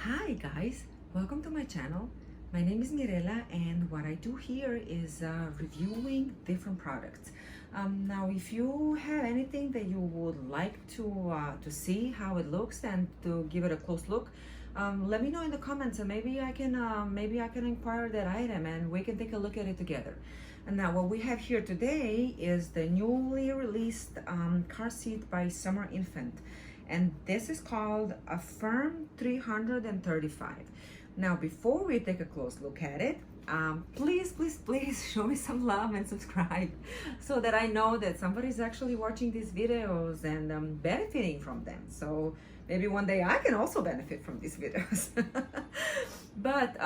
Hi guys, welcome to my channel. My name is Mirela and what I do here is reviewing different products. Now if you have anything that you would like to see how it looks and to give it a close look, let me know in the comments and maybe I can inquire that item and we can take a look at it together. And now what we have here today is the newly released car seat by Summer Infant. And this is called Affirm 335. Now, before we take a close look at it, please show me some love and subscribe so that I know that somebody's actually watching these videos and benefiting from them. So maybe one day I can also benefit from these videos. But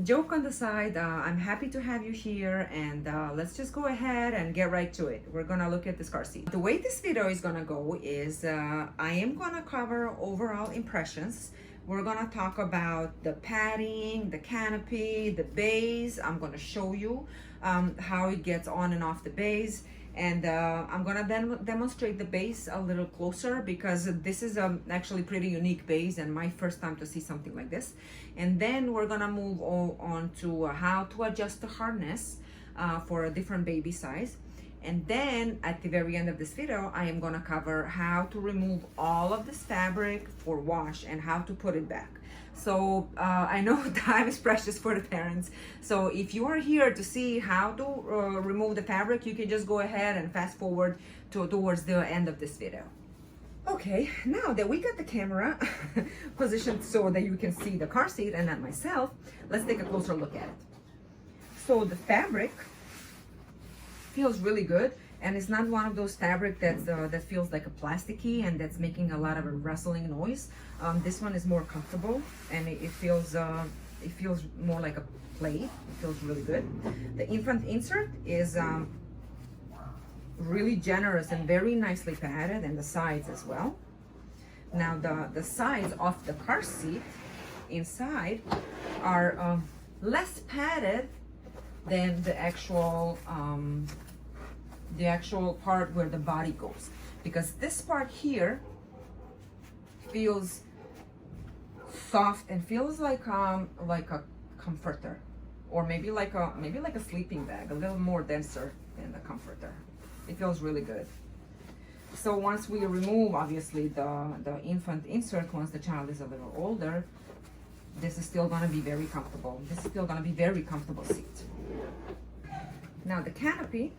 joke on the side, I'm happy to have you here and let's just go ahead and get right to it. We're gonna look at this car seat. The way this video is gonna go is I am gonna cover overall impressions. We're gonna talk about the padding, the canopy, the base. I'm gonna show you how it gets on and off the base. And I'm gonna then demonstrate the base a little closer because this is actually pretty unique base and my first time to see something like this. And then we're gonna move on to how to adjust the harness for a different baby size. And then at the very end of this video, I am gonna cover how to remove all of this fabric for wash and how to put it back. So I know time is precious for the parents. So if you are here to see how to remove the fabric, you can just go ahead and fast forward towards the end of this video. Okay, now that we got the camera positioned so that you can see the car seat and not myself, let's take a closer look at it. So the fabric feels really good. And it's not one of those fabric that feels like a plasticky and that's making a lot of a rustling noise. This one is more comfortable and it feels more like a plate. It feels really good. The infant insert is really generous and very nicely padded, and the sides as well. Now the sides of the car seat inside are less padded than the actual part where the body goes, because this part here feels soft and feels like a comforter, or maybe like a sleeping bag, a little more denser than the comforter. It feels really good. So once we remove obviously the infant insert, once the child is a little older, this is still going to be very comfortable. This is still going to be very comfortable seat. Now the canopy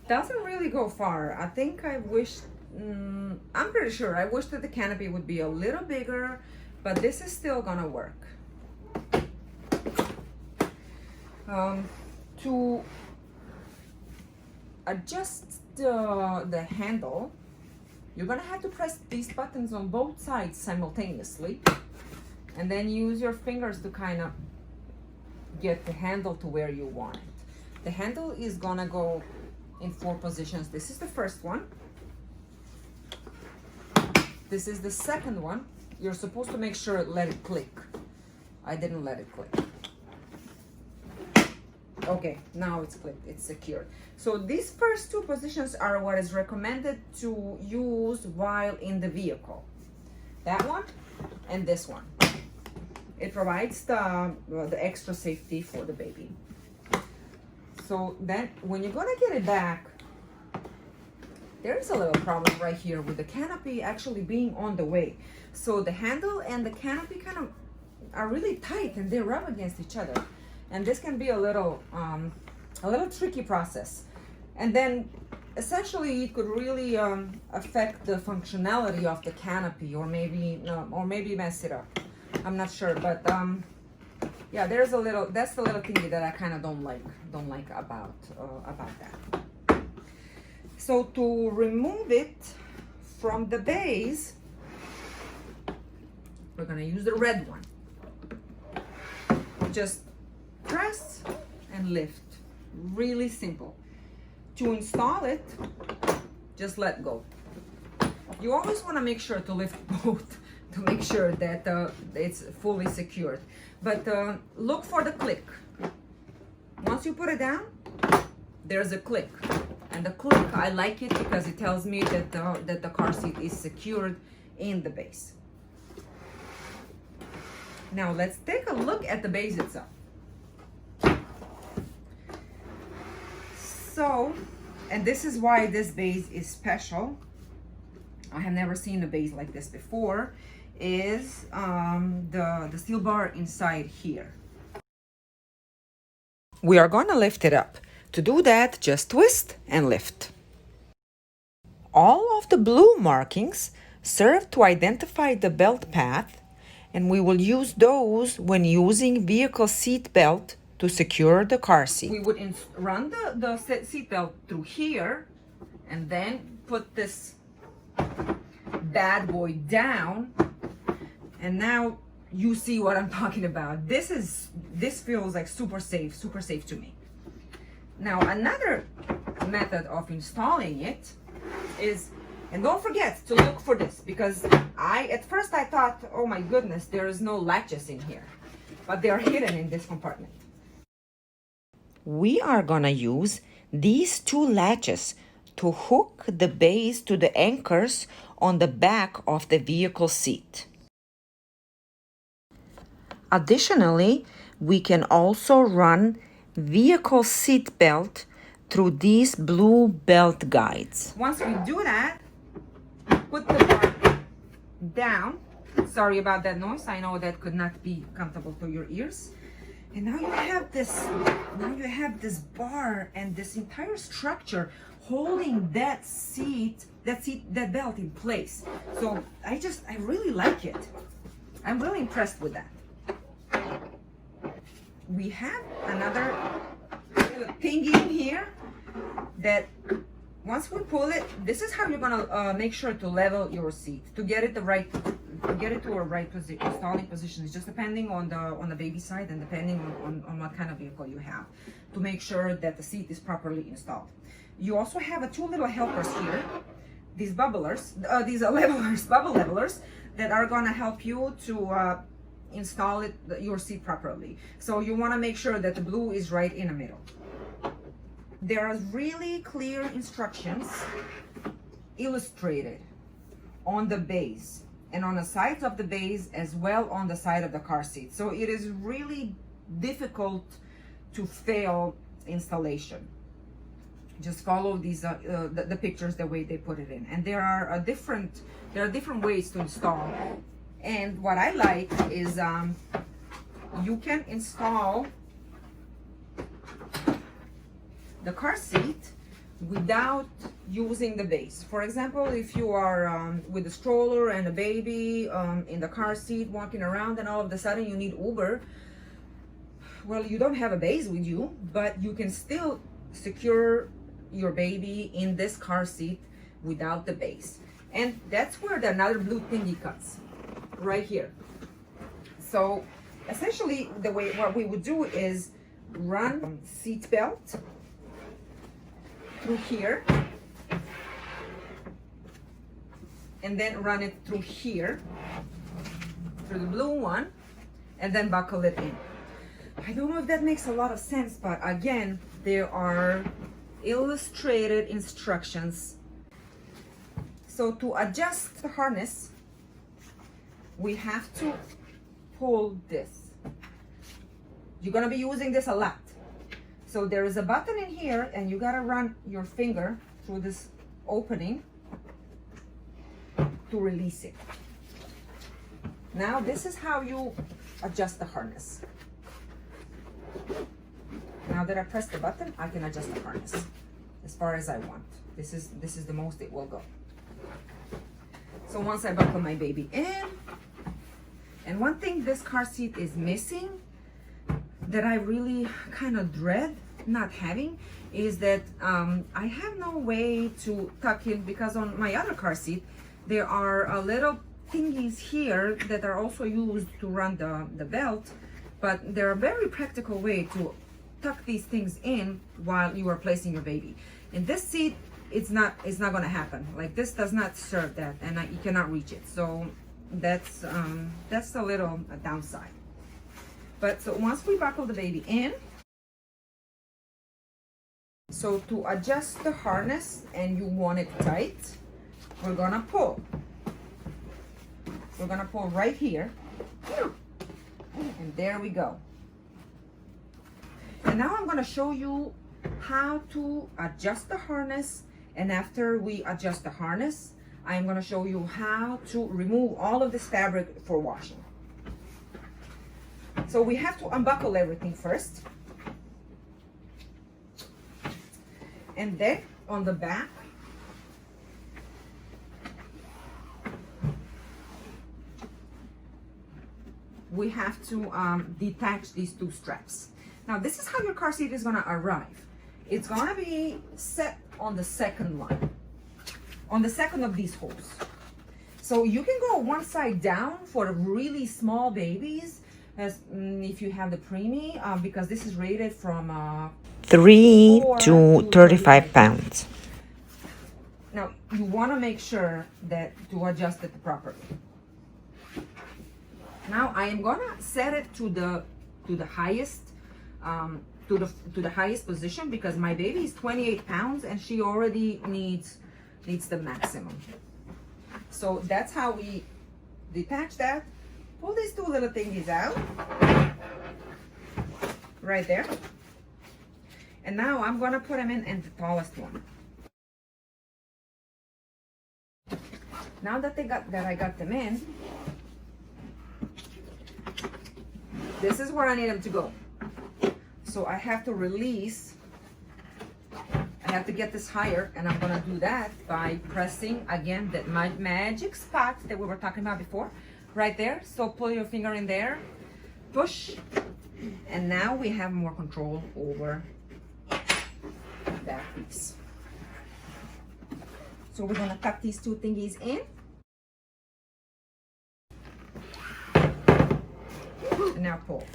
doesn't really go far. I think I wish, I'm pretty sure I wish that the canopy would be a little bigger, but this is still gonna work. To adjust the handle, you're gonna have to press these buttons on both sides simultaneously, and then use your fingers to kind of get the handle to where you want it. The handle is gonna go in 4 positions. This is the first one. This is the second one. You're supposed to make sure let it click. I didn't let it click. Okay, now it's clicked, it's secured. So these first 2 positions are what is recommended to use while in the vehicle. That one and this one. It provides the extra safety for the baby. So then when you're gonna get it back, there's a little problem right here with the canopy actually being on the way. So the handle and the canopy kind of are really tight and they rub against each other. And this can be a little tricky process. And then essentially it could really affect the functionality of the canopy, or maybe mess it up. I'm not sure, but yeah, that's the little thingy that I kind of don't like about that. So to remove it from the base, we're gonna use the red one. Just press and lift. Really simple. To install it, just let go. You always want to make sure to lift both to make sure that it's fully secured. But look for the click. Once you put it down, there's a click. And the click, I like it because it tells me that the car seat is secured in the base. Now let's take a look at the base itself. So, and this is why this base is special. I have never seen a base like this before, is the steel bar inside here. We are gonna lift it up. To do that, just twist and lift. All of the blue markings serve to identify the belt path, and we will use those when using vehicle seat belt to secure the car seat. We would run the seat belt through here and then put this bad boy down, and now you see what I'm talking about. This feels like super safe to me. Now another method of installing it is, and don't forget to look for this, because at first I thought, oh my goodness, there is no latches in here, but they are hidden in this compartment. We are gonna use these two latches to hook the base to the anchors on the back of the vehicle seat. Additionally, we can also run vehicle seat belt through these blue belt guides. Once we do that, put the bar down. Sorry about that noise. I know that could not be comfortable to your ears. And now you have this bar and this entire structure holding that belt in place. So I really like it. I'm really impressed with that. We have another thingy in here that once we pull it, this is how you're gonna make sure to level your seat to get it to a right installing position. It's just depending on the baby side and depending on what kind of vehicle you have, to make sure that the seat is properly installed. You also have two little helpers here, these bubble levelers that are gonna help you to install your seat properly. So you want to make sure that the blue is right in the middle. There are really clear instructions illustrated on the base and on the sides of the base, as well on the side of the car seat. So it is really difficult to fail installation. Just follow these the pictures the way they put it in, and there are different ways to install. And what I like is you can install the car seat without using the base. For example, if you are with a stroller and a baby in the car seat walking around, and all of a sudden you need Uber, well, you don't have a base with you, but you can still secure your baby in this car seat without the base. And that's where another blue thingy cuts, right here. So essentially what we would do is run seat belt through here and then run it through here, through the blue one, and then buckle it in. I don't know if that makes a lot of sense, but again, there are illustrated instructions. So to adjust the harness, we have to pull this. You're gonna be using this a lot. So there is a button in here, and you gotta run your finger through this opening to release it. Now this is how you adjust the harness. Now that I press the button, I can adjust the harness as far as I want. This is the most it will go. So once I buckle my baby in, and one thing this car seat is missing that I really kind of dread not having is that I have no way to tuck in, because on my other car seat there are little thingies here that are also used to run the belt, but they're a very practical way to tuck these things in while you are placing your baby. In this seat, it's not going to happen. Like, this does not serve that, and you cannot reach it. So that's a little downside. But so once we buckle the baby in, so to adjust the harness and you want it tight, we're gonna pull. We're gonna pull right here. And there we go. And now I'm going to show you how to adjust the harness. And after we adjust the harness, I'm going to show you how to remove all of this fabric for washing. So we have to unbuckle everything first. And then on the back, we have to detach these two straps. Now this is how your car seat is gonna arrive. It's gonna be set on the second line, on the second of these holes. So you can go one side down for really small babies, as if you have the preemie, because this is rated from 3 to 35 pounds. Now you want to make sure that to adjust it properly. Now I am gonna set it to the highest to the highest position, because my baby is 28 pounds and she already needs the maximum. So that's how we detach that. Pull these two little thingies out right there. And now I'm gonna put them in the tallest one. Now that I got them in, this is where I need them to go. So I have to release, I have to get this higher, and I'm gonna do that by pressing again that magic spot that we were talking about before, right there. So pull your finger in there, push, and now we have more control over that piece. So we're gonna tuck these two thingies in. And now pull.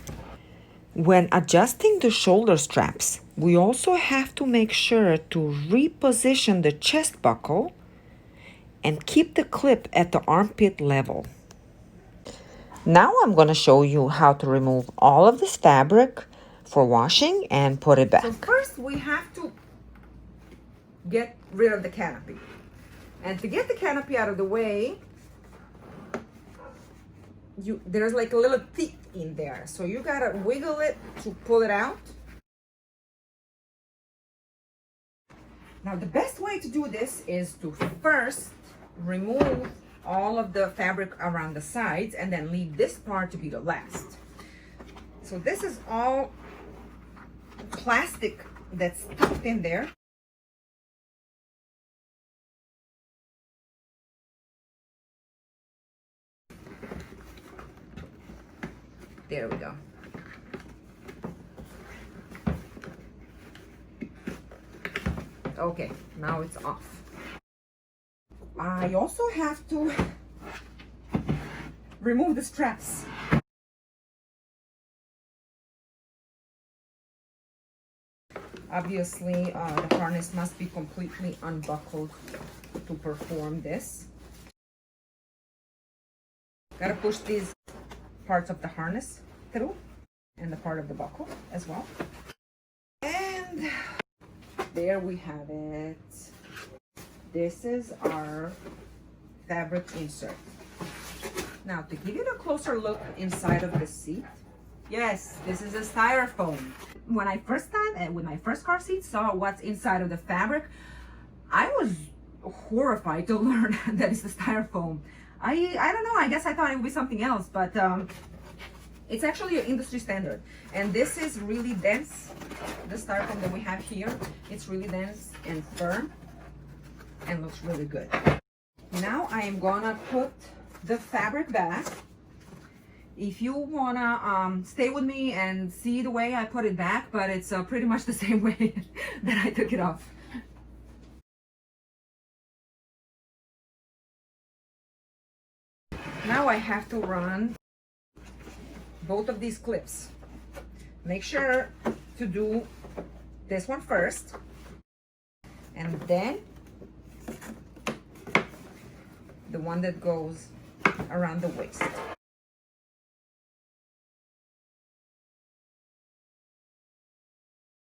When adjusting the shoulder straps, we also have to make sure to reposition the chest buckle and keep the clip at the armpit level. Now I'm going to show you how to remove all of this fabric for washing and put it back. So first we have to get rid of the canopy. And to get the canopy out of the way, there's like a little teeth in there. So you gotta wiggle it to pull it out. Now the best way to do this is to first remove all of the fabric around the sides and then leave this part to be the last. So this is all plastic that's tucked in there. There we go. Okay, now it's off. I also have to remove the straps. Obviously, the harness must be completely unbuckled to perform this. Gotta push these parts of the harness through and the part of the buckle as well. And there we have it. This is our fabric insert. Now to give you a closer look inside of the seat, yes, this is a styrofoam. When I first time with my first car seat saw what's inside of the fabric, I was horrified to learn that it's the styrofoam. I don't know, I guess I thought it would be something else, but it's actually an industry standard. And this is really dense. The styrofoam that we have here, it's really dense and firm and looks really good. Now I am gonna put the fabric back. If you wanna stay with me and see the way I put it back, but it's pretty much the same way that I took it off. Now I have to run both of these clips. Make sure to do this one first, and then the one that goes around the waist.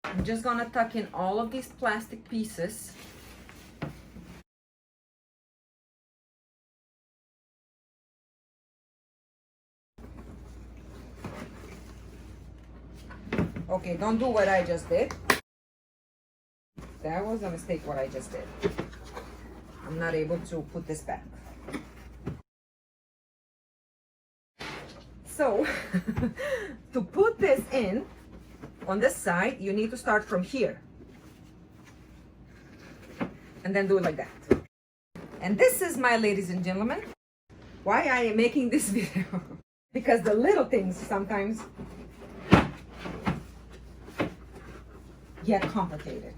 I'm just gonna tuck in all of these plastic pieces. Okay, don't do what I just did. That was a mistake what I just did. I'm not able to put this back. So, to put this in on this side, you need to start from here. And then do it like that. And this is, my ladies and gentlemen, why I am making this video. Because the little things sometimes get complicated.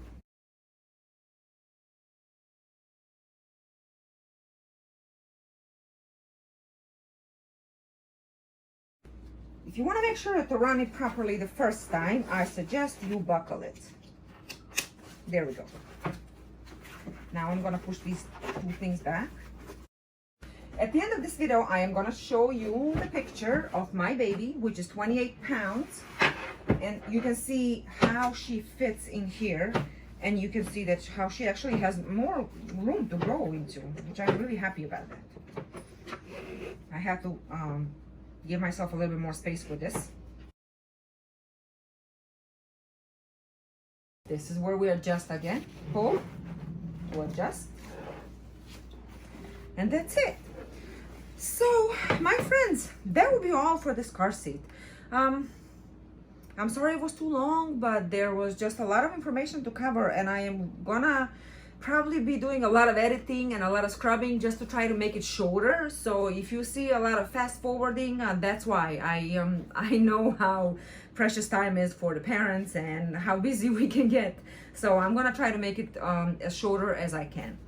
If you want to make sure to run it properly the first time, I suggest you buckle it. There we go. Now I'm gonna push these two things back. At the end of this video, I am gonna show you the picture of my baby, which is 28 pounds. And you can see how she fits in here. And you can see that how she actually has more room to grow into, which I'm really happy about that. I have to give myself a little bit more space with this. This is where we adjust again. Pull to adjust. And that's it. So, my friends, that will be all for this car seat. I'm sorry it was too long, but there was just a lot of information to cover, and I am gonna probably be doing a lot of editing and a lot of scrubbing just to try to make it shorter. So if you see a lot of fast forwarding, that's why. I know how precious time is for the parents and how busy we can get. So I'm gonna try to make it as shorter as I can.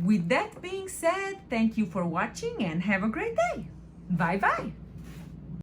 With that being said, thank you for watching and have a great day. Bye bye.